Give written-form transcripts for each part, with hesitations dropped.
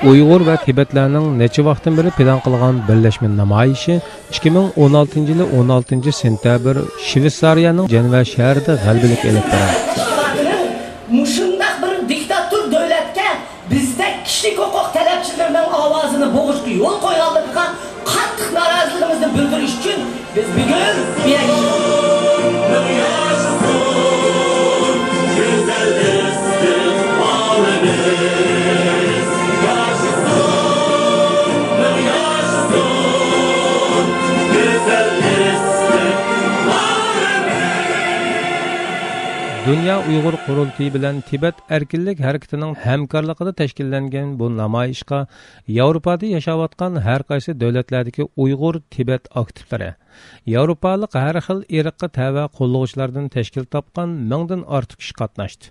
Uyg'ur va Tibetlarning necha vaqtdan beri plan qilgan birlashma namoyishi 2016 yili 16 sentabr Shveysariyaning Jeneva shahrida g'alabalik elib berdi. Mushundaq bir diktator davlatga bizda kishilik huquq talabchilarining ovozini bo'g'ishga yo'l qo'yganligiga qattiq noroziligimizni bildirish uchun biz bugun Dünya Uyghur Qurultayı bilan Tibet erkinlik harakatining hamkorligida tashkillangan bu namoyishga Yevropada yashayotgan har qaysi davlatlardagi Uyg'ur Tibet aktivlari, Yevropalik har xil irqqa tava qo'llovchilardan tashkil topgan 1000 dan ortiq kishi qatnashdi.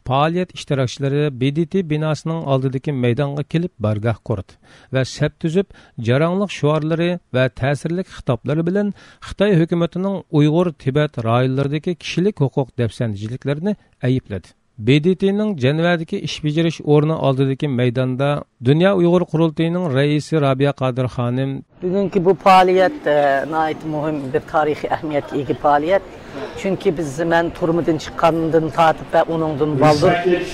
Faoliyat ishtirokchilari BDT binosining oldidagi maydonga kelib bargoh qurdi va saf tuzib jaranglik shuarlari va ta'sirli xitoblari bilan Xitoy hukumatining Uyg'ur Tibet rayonlaridagi kishilik huquq dafsandichiliklarni aybladi. BDTning Jenevadagi ish bajarish o'rni oldidagi maydonda Dünya Uyg'ur Qurultayining raisi Rabia Qadir xonim bugungi bu faoliyat nihoyat muhim bir tarixiy ahamiyatga ega faoliyat. Çünkü biz men turmudan chiqqandan tatib va uningdan baldur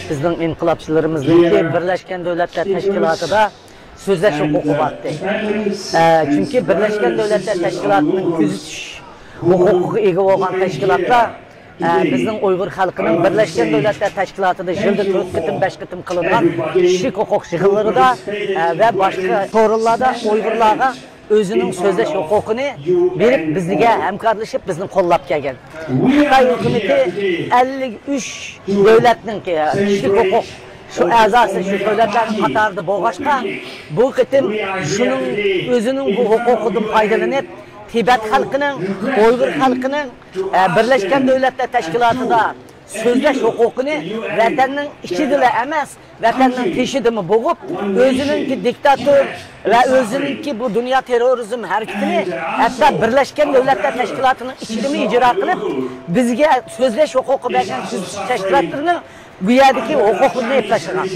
bizning inqilobchilarimizniki Birlashgan Davlatlar Tashkilotida so'zlash huquqi bor. Çünkü Birlashgan Davlatlar Tashkilotining kuzatish huquqiga ega bo'lgan tashkilotlar bizning Uyg'ur xalqining Birlashgan Davlatlar Tashkilotida yilda 4 qitim 5 qitim qilingan kishilik huquq yig'inlarida va boshqa forumlarda Uyg'urlarga özünün sözleş hukukunu verip bizlige hemkarlaşıp bizim kollap gelgen. Xitoy hükümeti 53 devletinin kişilik hukuk şu azası şu devletlerin katardı boğaçka bu kıtım şunun özünün bu hukukundan faydalanıp Tibet halkının, Uygur halkının Birleşken Devletler Teşkilatı'nda sözleş hukukunu vatanın içiyle emez, vatanın peşidimi boğup, özününki diktatör ve özününki bu dünya terörizm hareketini hatta Birleşken Devletler Teşkilatı'nın içidimi icra kılıp, bizge sözleş hukuku veren teşkilatlarının bu yerdeki hukukunu yaplaşıran.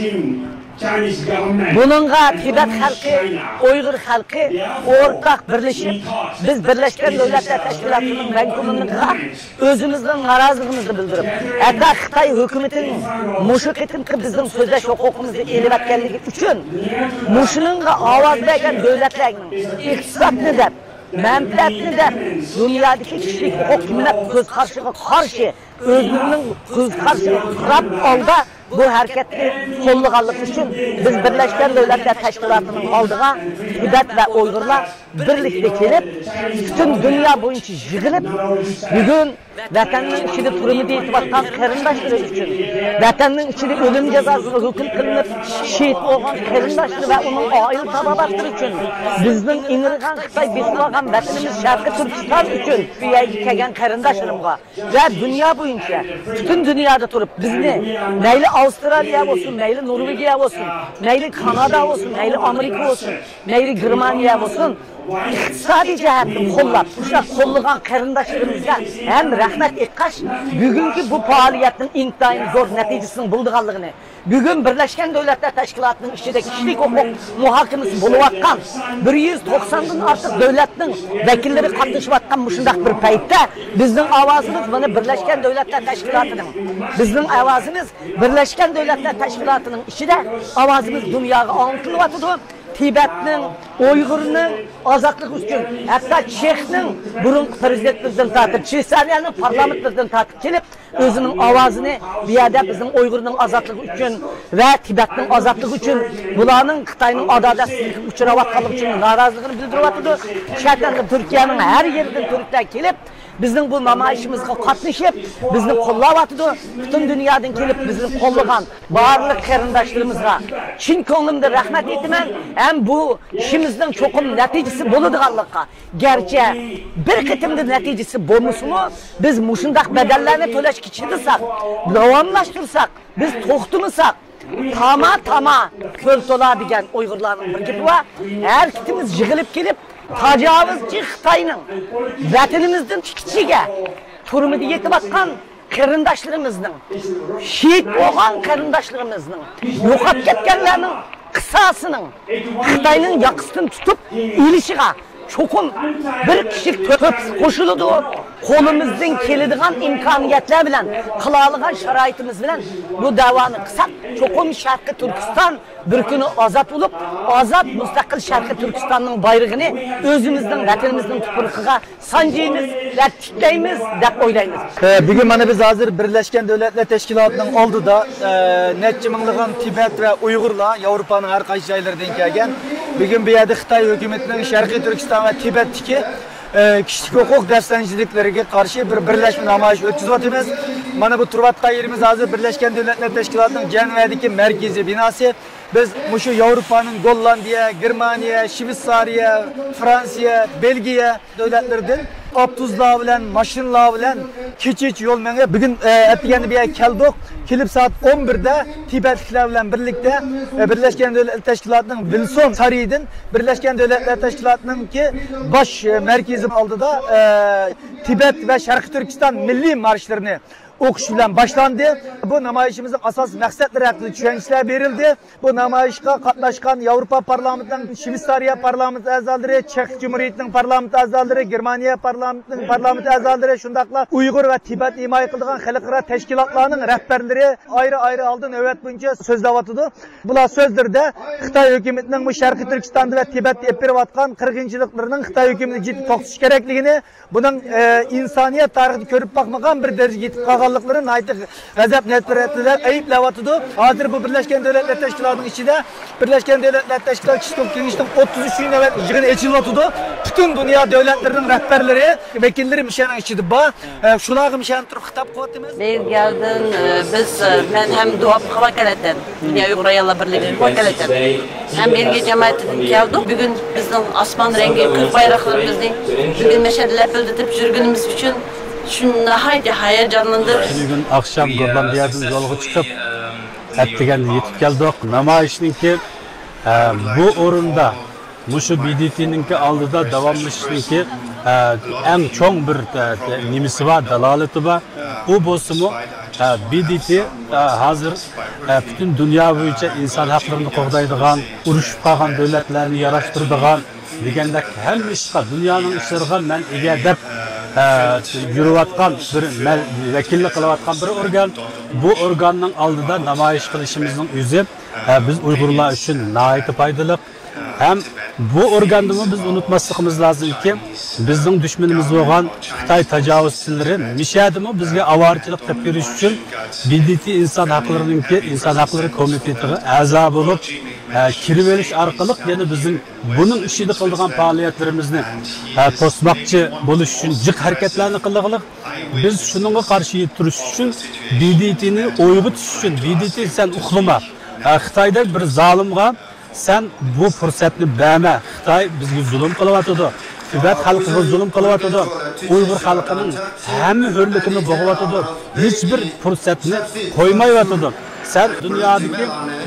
Bununla Tibet halkı, Uygur halkı ortak birleşip biz Birleşken Devletler Teşkilatı'nın renkumunluğa özümüzden narazılığımızı bildirip hatta Xitoy hükümetinin muşuketin bizim sözleş hukukumuzu elib etkenligi üçün muşununla avaz bergen devletlerinin iktisatını da menfaatini de dünyadaki kişilik hukukuna göz karşı özgürlüğünün göz karşıya kırap olda bu hareketli kollığanlık için biz Birleşken Devletler Teşkilatı'nın aldığı Tibet ve Uygurlar birlikte gelip bütün dünya boyunca yığılıp bugün vatanın içinde turumu deyip baktan karındaşları için vatanın içinde ölüm cezası hüküm kılınıp şehit olan karındaşları ve onun aile tababatları için bizden inirgan Xitoy beslegan vatanımız Şarkı Türkistan için dünyaya gelgen karındaşlarımıza ve dünya boyunca bütün dünyada turup bizni neyli Avustralya olsun, neyli Norvegiya olsun, neyli Kanada olsun, neyli Amerika olsun, neyli Germaniya olsun iqtisadi jihatdan qo'llab, o'sha qo'llagan qarindoshlarımızga ham rahmat etqash, bugungi bu faoliyatning intayin zo'r natijasini buldiganligini, bugun Birlashgan Davlatlar Tashkilotining ichida kishilik huquq muhokamasi bo'layotgan 190 dan ortiq davlatning vakillari qatnashayotgan mushundaq bir paytda bizning ovozimiz mana Birlashgan Davlatlar Tashkilotining, bizning ovozimiz Birlashgan Davlatlar Tashkilotining ichida ovozimiz dunyoga anglatilyapti. Tibet'nin, Uygur'un azatlık üçün, hatta Çex'nin burun prezidentimizden takip, Şveysariyanın parlamentimizden takip gelip, özünün avazını bir yerde bizim Uygur'un azatlık üçün ve Tibet'nin azatlık üçün, bulanın Xitay'nın adaletsizlik uçuravatkalık üçün narazılığını bildiriyatdı. Şəhətən Türkiye'nin her yerinden Türkler gelip, bizim bu namayişimizga qatnashib, bizni qo'llayapti. Bütün dünyadan kelib bizni qo'llagan barliq qarindoshlarımizga chin ko'nglimdan rahmat aytaman. Ham bu ishimizning cho'qim natijasi bo'ladiganlikqa. Garchi bir qitimda natijasi bo'lmasa-mu, biz mushundaq badallarni to'lashga chiqsak, davomlashtirsak, biz to'xtamasak, tama ko'l to'ladigan Uyg'urlarning bir gapi bor. Har ikkimiz yig'ilib kelib tacavuzchi Xitoyning vatanimizdan chiqishiga turmida yetib atgan qarindoshlarımızning, şehit bo'lgan qarindoshlarımızning, yo'qolib ketganlarning qisasının Xitayning yoqasidan tutib ilishiga çoxun bir kişilik töps qo'shiladi. Qo'limizdan keladigan imkoniyatlar bilan, qiladigan sharoitimiz bilan bu davoni qilsak, cho'qim Sharqiy Turkiston bir kuni ozod bo'lib, ozod mustaqil Sharqiy Turkistonning bayrog'ini o'zimizning vatanimizning tuproqiga sanjaymiz va tiklaymiz deb o'ylaymiz. Bugun mana biz hozir Birleşken Devletler Teşkilatı'nın oldida necha minglagan Tibet ve Uyg'urlar Yevropaning har qaysi joylaridan kelgan. Bugun bu yerda Xitoy hukumatining Sharqiy Turkiston va Tibetdagi kişilik hukuk dafsanchiliklariga qarshi bir birlashma namoyish o'tkazyapmiz. Mana bu turvatgan yerimiz hozir Birleşken Devletler Teşkilatı'nın Ceneva'daki merkezi binası. Biz şu Avrupa'nın Gollandiya, Germaniya, Şveysariya, Fransiya, Belgiya devletlerden avtobuslar bilan, maşinlar bilan kechiş yol menge bugün etgende bir yer keldik. Kelip saat 11'de Tibetlikler bilan birlikte Birleşken Devletler Teşkilatı'nın Wilson Sarayı'dan Birleşken Devletler Teşkilatı'nın ki baş merkezi aldıda Tibet ve Şarkı Türkistan milli marşlarını o'qish bilan başlandı. Bu namoyishimizning asas maqsadlari haqida tushunchalar berildi. Bu namoyishga qatnashgan Yevropa parlamentining Shveysariya parlamenti a'zolari, Chex Cumhuriyatining parlamenti a'zolari, Germaniya parlamentining parlamenti a'zolari, shundaqla Uyg'ur va Tibet himoya qilgan xalqaro tashkilotlarning rahbarlari ayrı oldin navbat bo'yicha so'zlayotdi. Bular so'zlarda Xitoy hukumatining bu Sharqiy Turkistonda va Tibetda olib berayotgan qirg'inchiliklarining Xitoy hukumati jiddiy to'xtatish kerakligini, buning insoniyat tarixida ko'rib boqmagan bir darajaga yetib qolganliklarini aytib g'azab nafratlar ayblavatıdı. Hozir bu Birleşken Devletler Teşkilatı'nın içinde Birleşken Devletler Teşkilatı Kişilik Keniş'in 33. nöbet yığını açılvatıdı. Bütün dünya devletlerinin rehberleri, vekilleri mişanın içinde bu. Şulağı mişanın turp hitap koyatımız. Bir geldin, biz ben hem duap vakaletten, Dünya Uygur Ayarlar Birliği vakaletten. Hem belge cemaatinden geldik. Bugün bizden asman rengi, kırk bayraklarımızın bugün meşaleler bildirip jürgünümüz için şunu haydi hayacanlandır. Bugün akşam Gollandiya'dan yolga çıkıp ettigende yetip geldik. Namoyishninki bu o'rinda mushu BDT'ninki oldida davomlashishninki eng cho'ng bir nimasi bor, dalolati bor. U bo'lsa-mu BDT hozir butun dunyo bo'yicha inson haqlarini qo'g'daydigan, urushib qolgan davlatlarni yarashtiradigan degandek hamma ishga dunyoning ishlariga men ega deb yürüvatkan bir vekillik kılavatkan bir organ, bu organın aldıda namoyish qilishimizning o'zi biz Uyg'urlar uchun nihoyatda foydali. Hem bu organda biz unutmasligimiz lazım ki bizning dushmanimiz bo'lgan Xitoy tajovuzchilari mishadimi bizga avorchilik qilib berish uchun BDT inson haqlari komitetiga a'zo bo'lib kirib olish orqali yana bizning buning ishida qiladigan faoliyatlarimizni to'smoqchi bo'lish uchun jiq harakatlarni qildiq. Biz shuningga qarshi turish uchun BDTni o'yg'otish uchun BDT sen uxlama. Xitoyda bir zolimga sen bu fırsatni berme. Xitoy bizga zulm qilyotdi. Tibet xalqiga zulm qilyotdi. Uyg'ur xalqining hamma hurlikini bo'g'yotdi. Hech bir fursatni qo'ymayotdi. Sen dunyodagi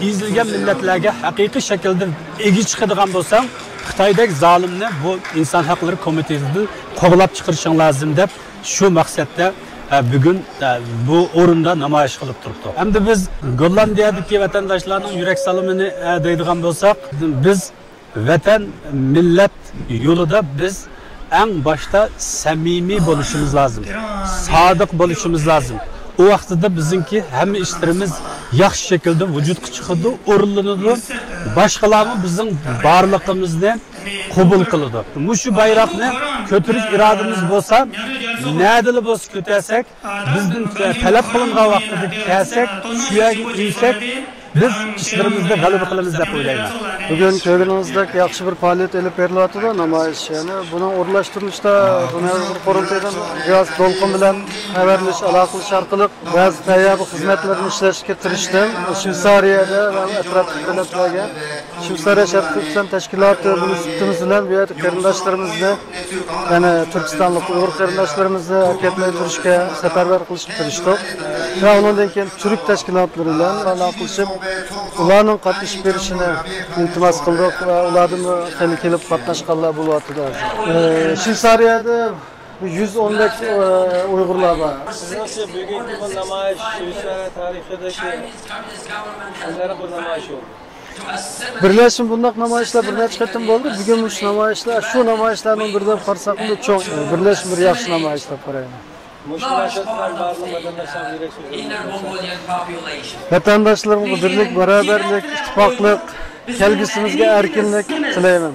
izilgan millatlarga haqiqiy shaklda egi chiqadigan bo'lsang, Xitoydagi zolimni bu inson haqlari komitetidan qo'g'lab chiqarishing lozim deb shu maqsadda bugün bu o'rinda namoyish qilib turibdi. Hamda biz Gollandiyadagi vatandoshlarning yurak salomini deydigan bo'lsak, biz vatan millat yo'lida biz eng boshda samimiy bo'lishimiz lozim. Sodiq bo'lishimiz lozim. O vaqtida bizninki hamma ishlarimiz yaxshi shaklda vujudga chiqadi, o'rinlanadi. Boshqalarni bizning borlig'imizni qabul qiladi. Mushu bayroqni ko'tarish irodamiz bo'lsa, nadili bo'lsa ko'tarsak, bizning talab qilingan vaqtida kelsak, shu yerga kelsak, biz ishlarimizni g'alaba qilamiz deb o'ylayman. Bugün köyümüzdeki yaxshi bir faoliyat elib berilyapti namoyish. Yani bunun o'rlashtirilishda Dunyo Qurultaydan biraz to'lqin bilan xabarlash, aloqalash orqali ba'zi tayyor xizmatlarni ishlashga tirishdim. Shveysariyada va atrofdagi davlatlarga Shveysariya Sharqiy Turkiston tashkiloti institutimiz bilan bu yerda qarindoshlarimizni, ya'ni Turkistonlik Uyg'ur qarindoshlarimizni harakatlantirishga safarbar qilishga tirishdik. Va undan keyin Turk tashkilotlari bilan aloqalashib, ularning qatnashib berishini iltimos qildik va ulardan xeyli kelib qatnashganlar bo'lyapti. Shveysariyada 110 lik Uyg'urlar bor. Nasıl bugungi bu namoyish Shveysariya tarixidagi ilgari bir namoyish bo'ldi. Birleşim bundaq namoyishlar bir necha qatim bo'ldi. Bugun shu namoyishlar, shu namoyishlarning birdan qarsaqında çok birleşim bir yaxshi namoyish deb qarayman. Vatandaşlarımızga birlik, beraberlik, ittifaqlik, kelgusimizga erkinlik tilayman.